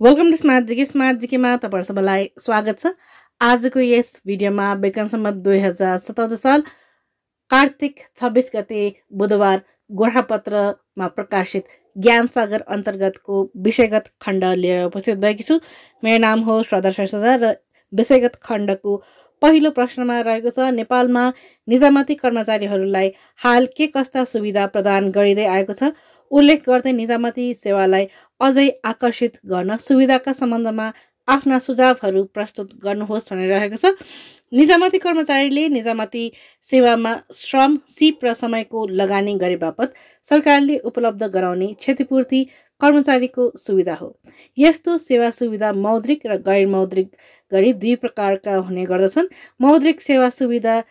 Welcome to smart जीकेमा तपाईहरु सबैलाई स्वागत छ। आजको यस भिडियोमा विक्रम सम्वत 2077 साल कार्तिक 26 गते बुधबार गोरखापत्रमा प्रकाशित ज्ञान सागर अन्तर्गतको विषयगत खण्ड लिएर उपस्थित भएकी छु। मेरो नाम हो श्रद्धा श्रेष्ठ र विषयगत खण्डको पहिलो प्रश्नमा रहेको छ, नेपालमा निजामती कर्मचारीहरूलाई हाल के कस्ता सुविधा प्रदान गरिँदै आएको छ? उल्लेख गर्दै निजामती सेवालाई अझै आकर्षित गर्न सुविधाका सम्बन्धमा आफ्ना सुझावहरू प्रस्तुत गर्नुहोस् भनेर रहेको छ। निजामती कर्मचारीले निजामती सेवामा श्रम, सिप र समयको लगानी गरे बापत सरकारले उपलब्ध गराउने क्षतिपूर्ति कर्मचारीको सुविधा हो। यस्तो सेवा सुविधा मौद्रिक र गैर मौद्रिक गरी दुई प्रकारका हुने गर्दछन्। मौद्रिक सेवा सुविधा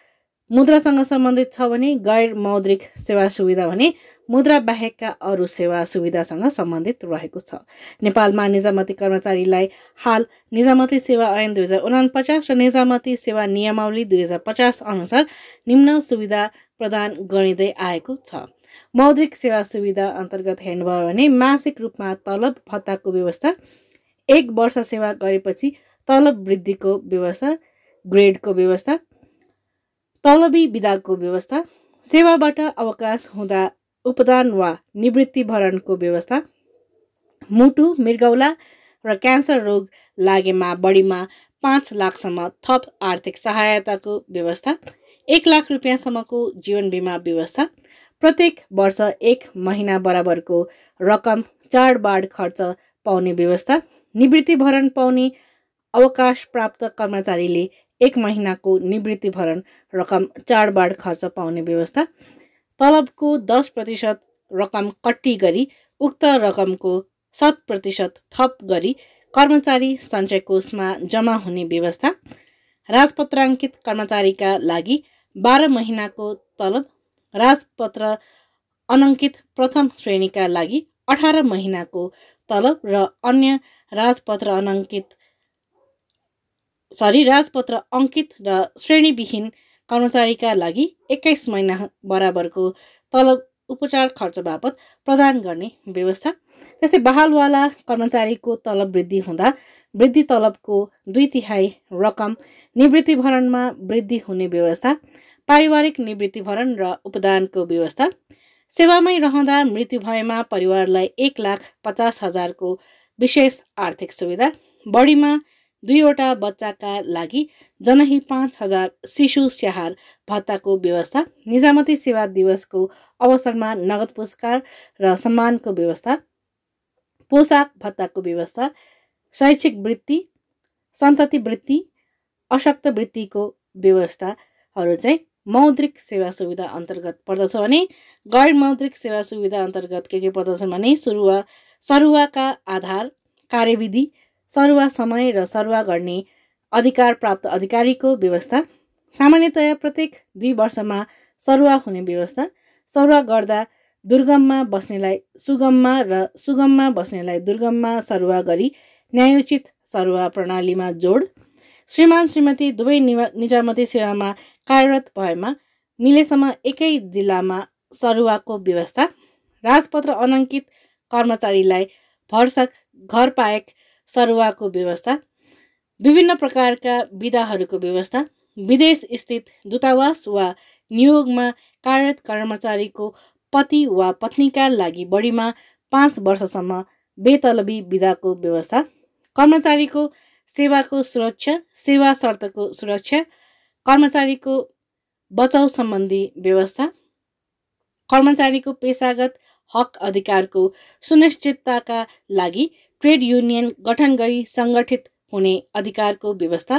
मुद्रासँग सम्बन्धित छ भने गैर मौद्रिक सेवा सुविधा भने मुद्रा बाहेकका अरू सेवा सुविधासँग सम्बन्धित रहेको छ। नेपालमा निजामती कर्मचारीलाई हाल निजामती सेवा ऐन 2049 र निजामती सेवा नियमावली 2050 अनुसार निम्न सुविधा प्रदान गरिँदै आएको छ। मौद्रिक सेवा सुविधा अन्तर्गत हेर्नुभयो भने मासिक रूपमा तलब भत्ताको व्यवस्था, 1 वर्ष सेवा गरेपछि तलब वृद्धिको व्यवस्था, ग्रेडको व्यवस्था, तलबी बिदाको व्यवस्था, सेवाबाट अवकाश हुँदा उपदान वा निवृत्ति भरणको व्यवस्था, मुटु, मृगौला र क्यान्सर रोग लागेमा बढीमा 5 लाखसम्म थप आर्थिक सहायताको व्यवस्था, 1 लाख रुपियाँसम्मको जीवन बिमा व्यवस्था, प्रत्येक वर्ष 1 महिना बराबरको रकम चाडबाड खर्च पाउने व्यवस्था, निवृत्ति भरण पाउने अवकाश प्राप्त कर्मचारीले 1 महिनाको निवृत्ति भरण रकम चाडबाड खर्च पाउने व्यवस्था, तलबको 10% रकम कट्टी गरी उक्त रकमको 7% थप गरी कर्मचारी सञ्चय कोषमा जम्मा हुने व्यवस्था, राजपत्राङ्कित कर्मचारीका लागि 12 महिनाको तलब, राजपत्र अनङ्कित प्रथम श्रेणीका लागि 18 महिनाको तलब र अन्य राजपत्र अङ्कित र श्रेणीविहीन कर्मचारीका लागि 21 महिना बराबरको तलब उपचार खर्च बापत प्रदान गर्ने व्यवस्था। त्यसै बहालवाला कर्मचारीको तलब वृद्धि हुँदा वृद्धि तलबको 2/3 रकम निवृत्ति भरणमा वृद्धि हुने व्यवस्था, पारिवारिक निवृत्ति भरण र उपदानको व्यवस्था, सेवामै रहँदा मृत्यु भएमा परिवारलाई 1,50,000 को विशेष आर्थिक सुविधा, बढीमा 2वटा बच्चाका लागि जनही 5,000 शिशु स्याहार भत्ताको व्यवस्था, निजामती सेवा दिवसको अवसरमा नगद पुरस्कार र सम्मानको व्यवस्था, पोसाक भत्ताको व्यवस्था, शैक्षिक वृत्ति, सन्तति वृत्ति, अशक्त वृत्तिको व्यवस्थाहरू चाहिँ मौद्रिक सेवा सुविधा अन्तर्गत पर्दछ भने गैर मौद्रिक सेवा सुविधा अन्तर्गत के पर्दछन् भने सरुवाका आधार, कार्यविधि, सरुवा समय र सरुवा गर्ने अधिकार प्राप्त अधिकारीको व्यवस्था, सामान्यतया प्रत्येक 2 वर्षमा सरुवा हुने व्यवस्था, सरुवा गर्दा दुर्गममा बस्नेलाई सुगममा र सुगममा बस्नेलाई दुर्गममा सरुवा गरी न्यायोचित सरुवा प्रणालीमा जोड, श्रीमान श्रीमती दुवै निजामती सेवामा कार्यरत भएमा मिलेसम्म एकै जिल्लामा सरुवाको व्यवस्था, राजपत्र अनङ्कित कर्मचारीलाई भरसक घर पाएक सरुवाको व्यवस्था, विभिन्न प्रकारका बिदाहरूको व्यवस्था, विदेश स्थित दूतावास वा नियोगमा कार्यरत कर्मचारीको पति वा पत्नीका लागि बढीमा 5 वर्षसम्म बेतलबी बिदाको व्यवस्था, कर्मचारीको सेवाको सुरक्षा, सेवा शर्तको सुरक्षा, कर्मचारीको बचाउ सम्बन्धी व्यवस्था, कर्मचारीको पेशागत हक अधिकारको सुनिश्चितताका लागि ट्रेड युनियन गठन गरी सङ्गठित हुने अधिकारको व्यवस्था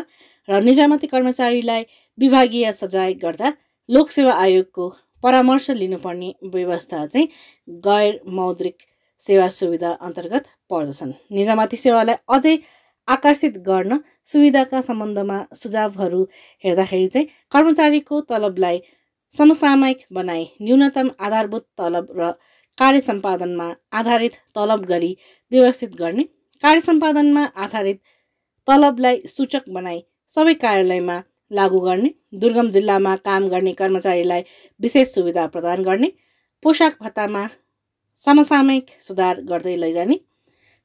र निजामती कर्मचारीलाई विभागीय सजाय गर्दा लोकसेवा आयोगको परामर्श लिनुपर्ने व्यवस्था चाहिँ गैर मौद्रिक सेवा सुविधा अन्तर्गत पर्दछन्। निजामती सेवालाई अझै आकर्षित गर्न सुविधाका सम्बन्धमा सुझावहरू हेर्दाखेरि चाहिँ कर्मचारीको तलबलाई समसामयिक बनाई न्यूनतम आधारभूत तलब र कार्य सम्पादनमा आधारित तलब गरी व्यवस्थित गर्ने, कार्य सम्पादनमा आधारित तलबलाई सूचक बनाई सबै कार्यालयमा लागू गर्ने, दुर्गम जिल्लामा काम गर्ने कर्मचारीलाई विशेष सुविधा प्रदान गर्ने, पोसाक भत्तामा समसामयिक सुधार गर्दै लैजाने,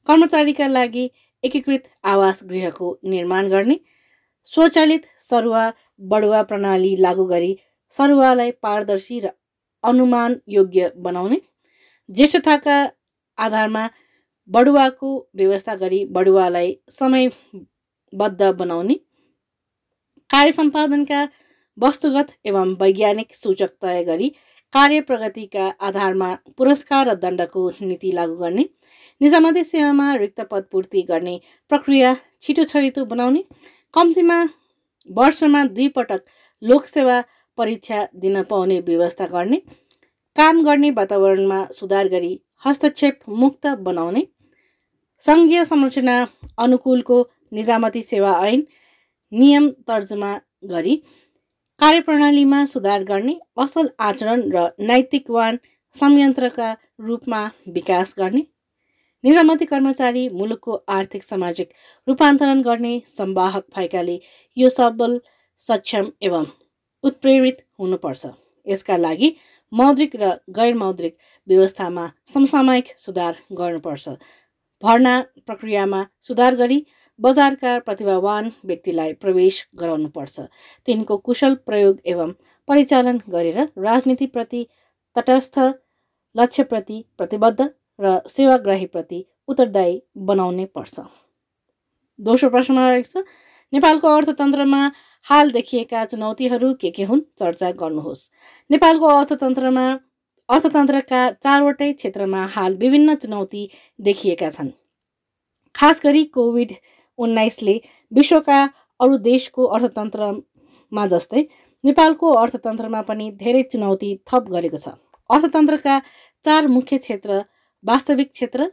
कर्मचारीका लागि एकीकृत आवास गृहको निर्माण गर्ने, स्वचालित सरुवा बढुवा प्रणाली लागू गरी सरुवालाई पारदर्शी र अनुमान योग्य बनाउने, ज्येष्ठताका आधारमा बढुवाको व्यवस्था गरी बढुवालाई समयबद्ध बनाउने, कार्य सम्पादनका वस्तुगत एवं वैज्ञानिक सूचक तय गरी कार्य प्रगतिका आधारमा पुरस्कार र दण्डको नीति लागू गर्ने, निजामती सेवामा रिक्त पद पूर्ति गर्ने प्रक्रिया छिटो छरितो बनाउने, कम्तीमा वर्षमा 2 पटक लोकसेवा परीक्षा दिन पाउने व्यवस्था गर्ने, काम गर्ने वातावरणमा सुधार गरी हस्तक्षेप मुक्त बनाउने, सङ्घीय संरचना अनुकूलको निजामती सेवा ऐन नियम तर्जुमा गरी कार्यप्रणालीमा सुधार गर्ने, असल आचरण र नैतिकवान संयन्त्रका रूपमा विकास गर्ने, निजामती कर्मचारी मुलुकको आर्थिक सामाजिक रूपान्तरण गर्ने संवाहक भएकाले यो सबल, सक्षम एवं उत्प्रेरित हुनुपर्छ। यसका लागि मौद्रिक र गैर मौद्रिक व्यवस्थामा समसामयिक सुधार गर्नुपर्छ। भर्ना प्रक्रियामा सुधार गरी बजारका प्रतिभावान व्यक्तिलाई प्रवेश गराउनुपर्छ। तिनको कुशल प्रयोग एवं परिचालन गरेर राजनीतिप्रति तटस्थ, लक्ष्यप्रति प्रतिबद्ध र सेवाग्राहीप्रति उत्तरदायी बनाउनै पर्छ। दोस्रो प्रश्नमा रहेको छ, नेपालको अर्थतन्त्रमा हाल देखिएका चुनौतीहरू के हुन्? चर्चा गर्नुहोस्। नेपालको अर्थतन्त्रका 4वटै क्षेत्रमा हाल विभिन्न चुनौती देखिएका छन्। खास गरी कोभिड-19ले विश्वका अरू देशको अर्थतन्त्रमा जस्तै नेपालको अर्थतन्त्रमा पनि धेरै चुनौती थप गरेको छ। अर्थतन्त्रका 4 मुख्य क्षेत्र वास्तविक क्षेत्र,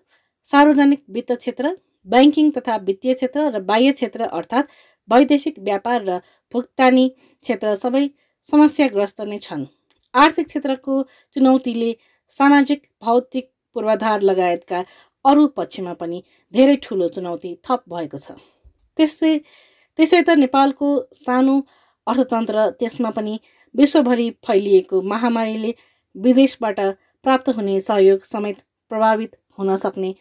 सार्वजनिक वित्त क्षेत्र, बैंकिङ तथा वित्तीय क्षेत्र र बाह्य क्षेत्र अर्थात् वैदेशिक व्यापार र भुक्तानी क्षेत्र सबै समस्याग्रस्त नै छन्। आर्थिक क्षेत्रको चुनौतीले सामाजिक, भौतिक पूर्वाधार लगायतका अरू पक्षमा पनि धेरै ठूलो चुनौती थप भएको छ। त्यसै त नेपालको सानो अर्थतन्त्र, त्यसमा पनि विश्वभरि फैलिएको महामारीले विदेशबाट प्राप्त हुने सहयोग समेत प्रभावित हुन सक्ने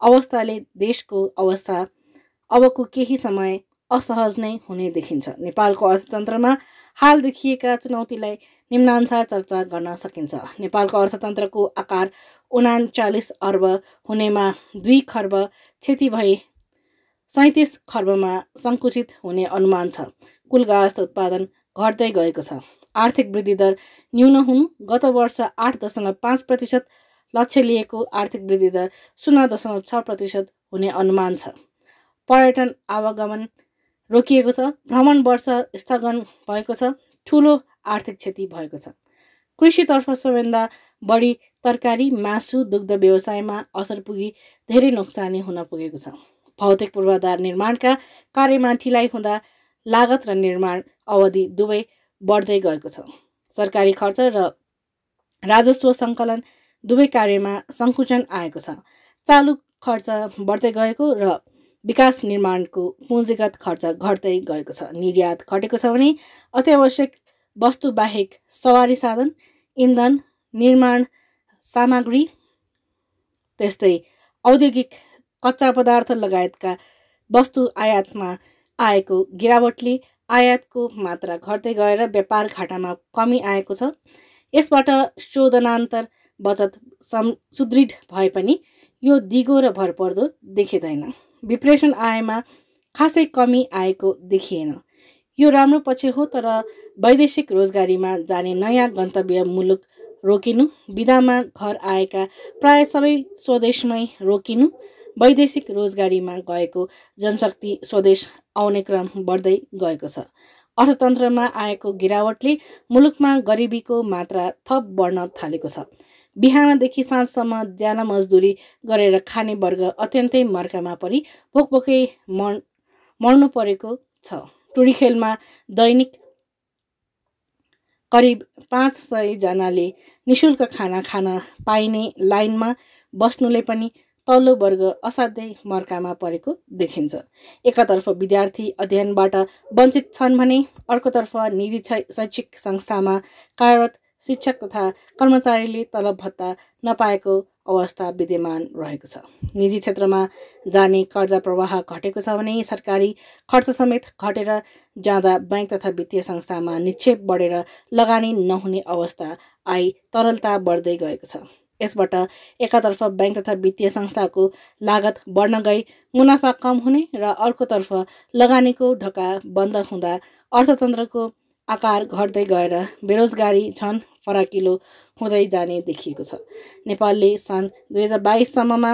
अवस्थाले देशको अवस्था अबको केही समय असहज नै हुने देखिन्छ। नेपालको अर्थतन्त्रमा हाल देखिएका चुनौतीलाई निम्नानुसार चर्चा गर्न सकिन्छ। नेपालको अर्थतन्त्रको आकार 39 अर्ब हुनेमा 2 खर्ब क्षति भए 37 खर्बमा सङ्कुचित हुने अनुमान छ। कुल गार्हस्थ उत्पादन घट्दै गएको छ। आर्थिक वृद्धि दर न्यून हुनु, गत वर्ष 8.5% लक्ष्य लिएको आर्थिक वृद्धि दर 0.6% हुने अनुमान छ। पर्यटन आवागमन रोकिएको छ। भ्रमण वर्ष स्थगन भएको छ। ठूलो आर्थिक क्षति भएको छ। कृषितर्फ सबैभन्दा बढी तरकारी, मासु, दुग्ध व्यवसायमा असर पुगी धेरै नोक्सानी हुन पुगेको छ। भौतिक पूर्वाधार निर्माणका कार्यमा ढिलाइ हुँदा लागत र निर्माण अवधि दुवै बढ्दै गएको छ। सरकारी खर्च र राजस्व सङ्कलन दुवै कार्यमा सङ्कुचन आएको छ। चालु खर्च बढ्दै गएको र विकास निर्माणको पुँजीगत खर्च घट्दै गएको छ। निर्यात घटेको छ भने अत्यावश्यक वस्तु बाहेक सवारी साधन, इन्धन, निर्माण सामग्री, त्यस्तै औद्योगिक कच्चा पदार्थ लगायतका वस्तु आयातमा आएको गिरावटले आयातको मात्रा घट्दै गएर व्यापार घाटामा कमी आएको छ। यसबाट शोधनान्तर बचत सुदृढ भए पनि यो दिगो र भरपर्दो देखिँदैन। विप्रेषण आयमा खासै कमी आएको देखिएन। यो राम्रो पक्ष हो, तर वैदेशिक रोजगारीमा जाने नयाँ गन्तव्य मुलुक रोकिनु, विधामा घर आएका प्राय सबै स्वदेशमै रोकिनु, वैदेशिक रोजगारीमा गएको जनशक्ति स्वदेश आउने क्रम बढ्दै गएको छ। अर्थतन्त्रमा आएको गिरावटले मुलुकमा गरिबीको मात्रा थप बढ्न थालेको छ। बिहानदेखि साँझसम्म ज्याला मजदुरी गरेर खाने वर्ग अत्यन्तै मर्कामा परि भोकभोकै मर्नु परेको छ। टुडी खेलमा दैनिक करिब 500 जनाले निशुल्क खाना खान पाइने लाइनमा बस्नुले पनि तल्लो वर्ग असाध्यै मर्कामा परेको देखिन्छ। एकातर्फ विद्यार्थी अध्ययनबाट वञ्चित छन् भने अर्कोतर्फ निजी शैक्षिक संस्थामा कार्यरत शिक्षक तथा कर्मचारीले तलब भत्ता नपाएको अवस्था विद्यमान रहेको छ। निजी क्षेत्रमा जाने कर्जा प्रवाह घटेको छ भने सरकारी खर्च समेत घटेर जाँदा बैंक तथा वित्तीय संस्थामा निक्षेप बढेर लगानी नहुने अवस्था आई तरलता बढ्दै गएको छ। यसबाट एकातर्फ बैंक तथा वित्तीय संस्थाको लागत बढ्न गई मुनाफा कम हुने र अर्कोतर्फ लगानीको ढोका बन्द हुँदा अर्थतन्त्रको आकार घट्दै गएर बेरोजगारी झन फराकिलो हुँदै जाने देखिएको छ। नेपालले सन् 2022 सम्ममा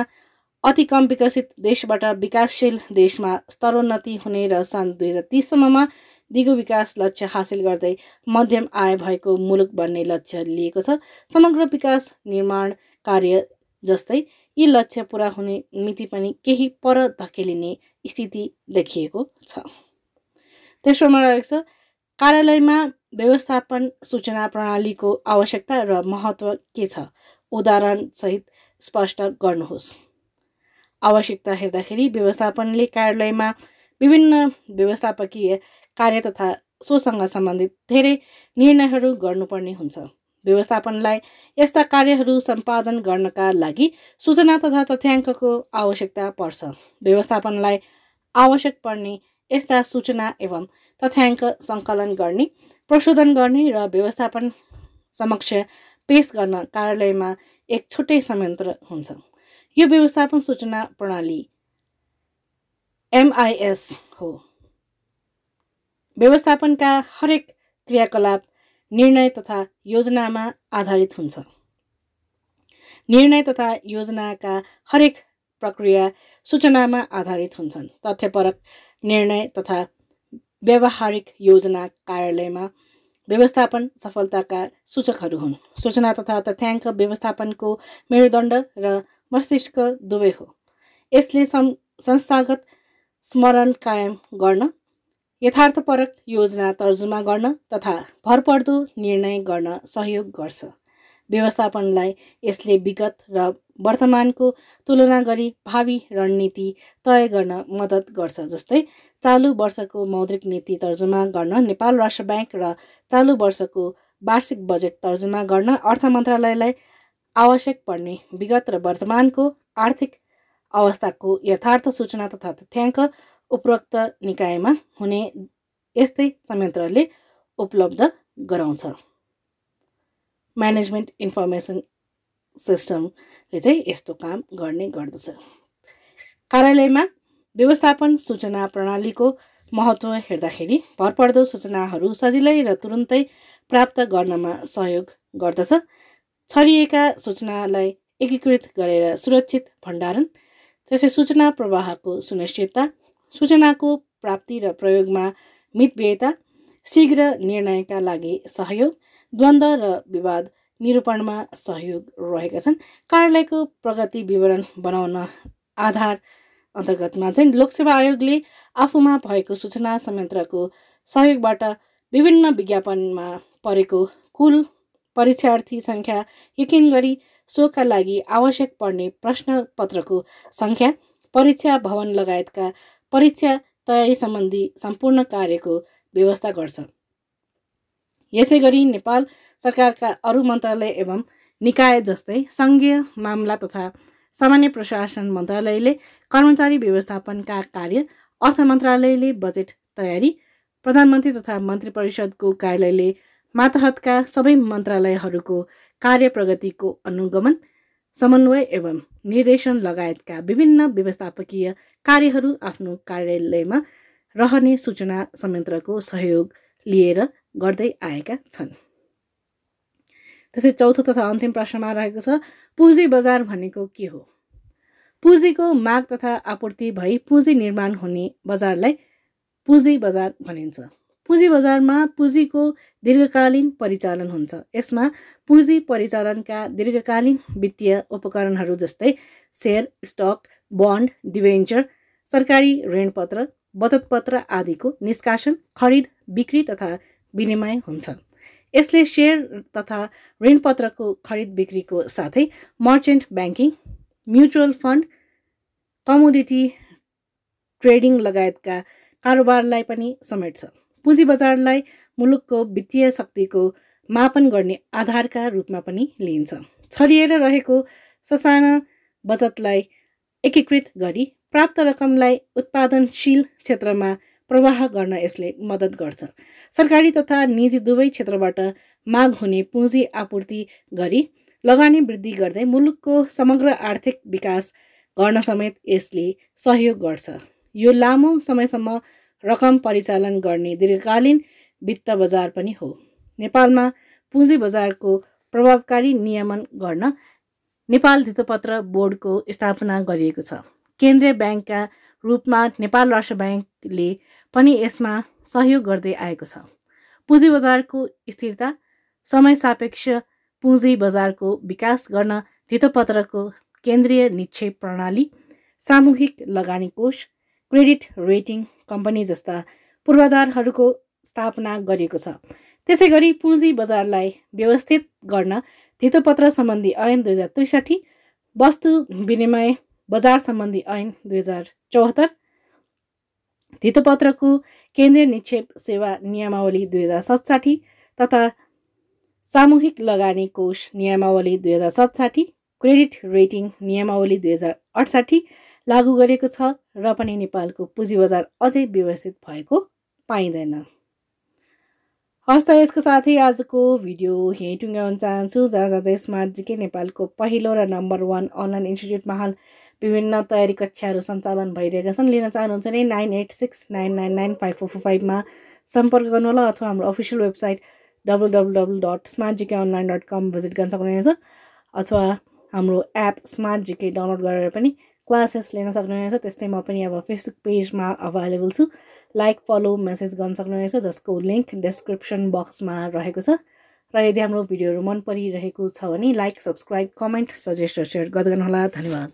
अति कम विकसित देशबाट विकासशील देशमा स्तरोन्नति हुने र सन् 2030 सम्ममा दिगो विकास लक्ष्य हासिल गर्दै मध्यम आय भएको मुलुक बन्ने लक्ष्य लिएको छ। समग्र विकास निर्माण कार्य जस्तै यी लक्ष्य पूरा हुने मिति पनि केही पर धकेलिने स्थिति देखिएको छ। तेस्रोमा रहेको छ कार्यालयमा व्यवस्थापन सूचना प्रणालीको आवश्यकता र महत्त्व के छ, उदाहरणसहित स्पष्ट गर्नुहोस्। आवश्यकता हेर्दाखेरि व्यवस्थापनले कार्यालयमा विभिन्न व्यवस्थापकीय कार्य तथा सोसँग सम्बन्धित धेरै निर्णयहरू गर्नुपर्ने हुन्छ। व्यवस्थापनलाई यस्ता कार्यहरू सम्पादन गर्नका लागि सूचना तथा तथ्याङ्कको आवश्यकता पर्छ। व्यवस्थापनलाई आवश्यक पर्ने यस्ता सूचना एवं तथ्याङ्क सङ्कलन गर्ने, प्रशोधन गर्ने र व्यवस्थापन समक्ष पेश गर्न कार्यालयमा एक छुट्टै संयन्त्र हुन्छ। यो व्यवस्थापन सूचना प्रणाली MIS हो। व्यवस्थापनका हरेक क्रियाकलाप निर्णय तथा योजनामा आधारित हुन्छ। निर्णय तथा योजनाका हरेक प्रक्रिया सूचनामा आधारित हुन्छन्। तथ्यपरक निर्णय तथा व्यावहारिक योजना कार्यालयमा व्यवस्थापन सफलताका सूचकहरू हुन्। सूचना तथा तथ्याङ्क व्यवस्थापनको मेरुदण्ड र मस्तिष्क दुवै हो। यसले संस्थागत स्मरण कायम गर्न, यथार्थपरक योजना तर्जुमा गर्न तथा भरपर्दो निर्णय गर्न सहयोग गर्छ। व्यवस्थापनलाई यसले विगत र वर्तमानको तुलना गरी भावी रणनीति तय गर्न मद्दत गर्छ। जस्तै चालु वर्षको मौद्रिक नीति तर्जुमा गर्न नेपाल राष्ट्र ब्याङ्क र चालु वर्षको वार्षिक बजेट तर्जुमा गर्न अर्थ मन्त्रालयलाई आवश्यक पर्ने विगत र वर्तमानको आर्थिक अवस्थाको यथार्थ सूचना तथा तथ्याङ्क उपरोक्त निकायमा हुने यस्तै संयन्त्रले उपलब्ध गराउँछ। म्यानेजमेन्ट इन्फर्मेसन सिस्टमले चाहिँ यस्तो काम गर्ने गर्दछ। कार्यालयमा व्यवस्थापन सूचना प्रणालीको महत्त्व हेर्दाखेरि भरपर्दो सूचनाहरू सजिलै र तुरुन्तै प्राप्त गर्नमा सहयोग गर्दछ। छरिएका सूचनालाई एकीकृत गरेर सुरक्षित भण्डारण, त्यसै सूचना प्रवाहको सुनिश्चितता, सूचनाको प्राप्ति र प्रयोगमा मितव्ययता, शीघ्र निर्णयका लागि सहयोग, द्वन्द्व र विवाद निरूपणमा सहयोग रहेका छन्। कार्यालयको प्रगति विवरण बनाउन आधार अन्तर्गतमा चाहिँ लोकसेवा आयोगले आफूमा भएको सूचना संयन्त्रको सहयोगबाट विभिन्न विज्ञापनमा परेको कुल परीक्षार्थी सङ्ख्या यकिन गरी सोका लागि आवश्यक पर्ने प्रश्न पत्रको सङ्ख्या, परीक्षा भवन लगायतका परीक्षा तयारी सम्बन्धी सम्पूर्ण कार्यको व्यवस्था गर्छ। यसै गरी नेपाल सरकारका अरू मन्त्रालय एवं निकाय जस्तै सङ्घीय मामला तथा सामान्य प्रशासन मन्त्रालयले कर्मचारी व्यवस्थापनका कार्य, अर्थ मन्त्रालयले बजेट तयारी, प्रधानमन्त्री तथा मन्त्री परिषदको कार्यालयले मातहतका सबै मन्त्रालयहरूको कार्य प्रगतिको अनुगमन, समन्वय एवं निर्देशन लगायतका विभिन्न व्यवस्थापकीय कार्यहरू आफ्नो कार्यालयमा रहने सूचना संयन्त्रको सहयोग लिएर गर्दै आएका छन्। त्यसै चौथो तथा अन्तिम प्रश्नमा रहेको छ पुँजी बजार भनेको के हो? पुँजीको माग तथा आपूर्ति भई पुँजी निर्माण हुने बजारलाई पुँजी बजार भनिन्छ। पुँजी बजारमा पुँजीको दीर्घकालीन परिचालन हुन्छ। यसमा पुँजी परिचालनका दीर्घकालीन वित्तीय उपकरणहरू जस्तै सेयर, स्टक, बन्ड, डिबेन्चर, सरकारी ऋणपत्र, बचतपत्र आदिको निष्कासन, खरिद, बिक्री तथा विनिमय हुन्छ। यसले सेयर तथा ऋणपत्रको खरिद बिक्रीको साथै merchant banking, mutual fund, commodity trading लगायतका कारोबारलाई पनि समेट्छ। पुँजी बजारलाई मुलुकको वित्तीय शक्तिको मापन गर्ने आधारका रूपमा पनि लिइन्छ। छरिएर रहेको ससाना बचतलाई एकीकृत गरी प्राप्त रकमलाई उत्पादनशील क्षेत्रमा प्रवाह गर्न यसले मद्दत गर्छ। सरकारी तथा निजी दुवै क्षेत्रबाट माग हुने पुँजी आपूर्ति गरी लगानी वृद्धि गर्दै मुलुकको समग्र आर्थिक विकास गर्न समेत यसले सहयोग गर्छ। यो लामो समयसम्म रकम परिचालन गर्ने दीर्घकालीन वित्त बजार पनि हो। नेपालमा पुँजी बजारको प्रभावकारी नियमन गर्न नेपाल धितोपत्र बोर्डको स्थापना गरिएको छ। केन्द्रीय ब्याङ्कका रूपमा नेपाल राष्ट्र ब्याङ्कले पनि यसमा सहयोग गर्दै आएको छ। पुँजी बजारको स्थिरता, समय सापेक्ष पुँजी बजारको विकास गर्न धितोपत्रको केन्द्रीय निक्षेप प्रणाली, सामूहिक लगानी कोष, क्रेडिट रेटिङ कम्पनी जस्ता पूर्वाधारहरूको स्थापना गरिएको छ। त्यसै गरी पुँजी बजारलाई व्यवस्थित गर्न धितोपत्र सम्बन्धी ऐन 2063, वस्तु विनिमय बजार सम्बन्धी ऐन 2074, धितोपत्रको केन्द्रीय निक्षेप सेवा नियमावली 2067 तथा सामूहिक लगानी कोष नियमावली 2067, क्रेडिट रेटिङ नियमावली 2068 लागू गरेको छ र पनि नेपालको पुँजी बजार अझै व्यवस्थित भएको पाइँदैन। हस्त यसको साथै आजको भिडियो यहीँ टुङ्ग्याउन चाहन्छु। जहाँ स्मार्ट जीके नेपालको पहिलो र नम्बर 1 अनलाइन इन्स्टिट्युटमा हाल विभिन्न तयारी कक्षाहरू सञ्चालन भइरहेका छन्। लिन चाहनुहुन्छ भने 9869995445 मा सम्पर्क गर्नुहोला अथवा हाम्रो अफिसियल वेबसाइट www.smartgkonline.com भिजिट गर्न सक्नुहुनेछ अथवा हाम्रो एप स्मार्ट जीके डाउनलोड गरेर पनि क्लासेस लिन सक्नुहुनेछ। त्यस्तै म पनि अब फेसबुक पेजमा अभाइलेबल छु। लाइक, फलो, मेसेज गर्न सक्नुहुनेछ जसको लिङ्क डिस्क्रिप्सन बक्समा रहेको छ। र यदि हाम्रो भिडियोहरू मन परिरहेको छ भने लाइक, सब्सक्राइब, कमेन्ट, सजेस्ट र सेयर गर्दै गर्नुहोला। धन्यवाद।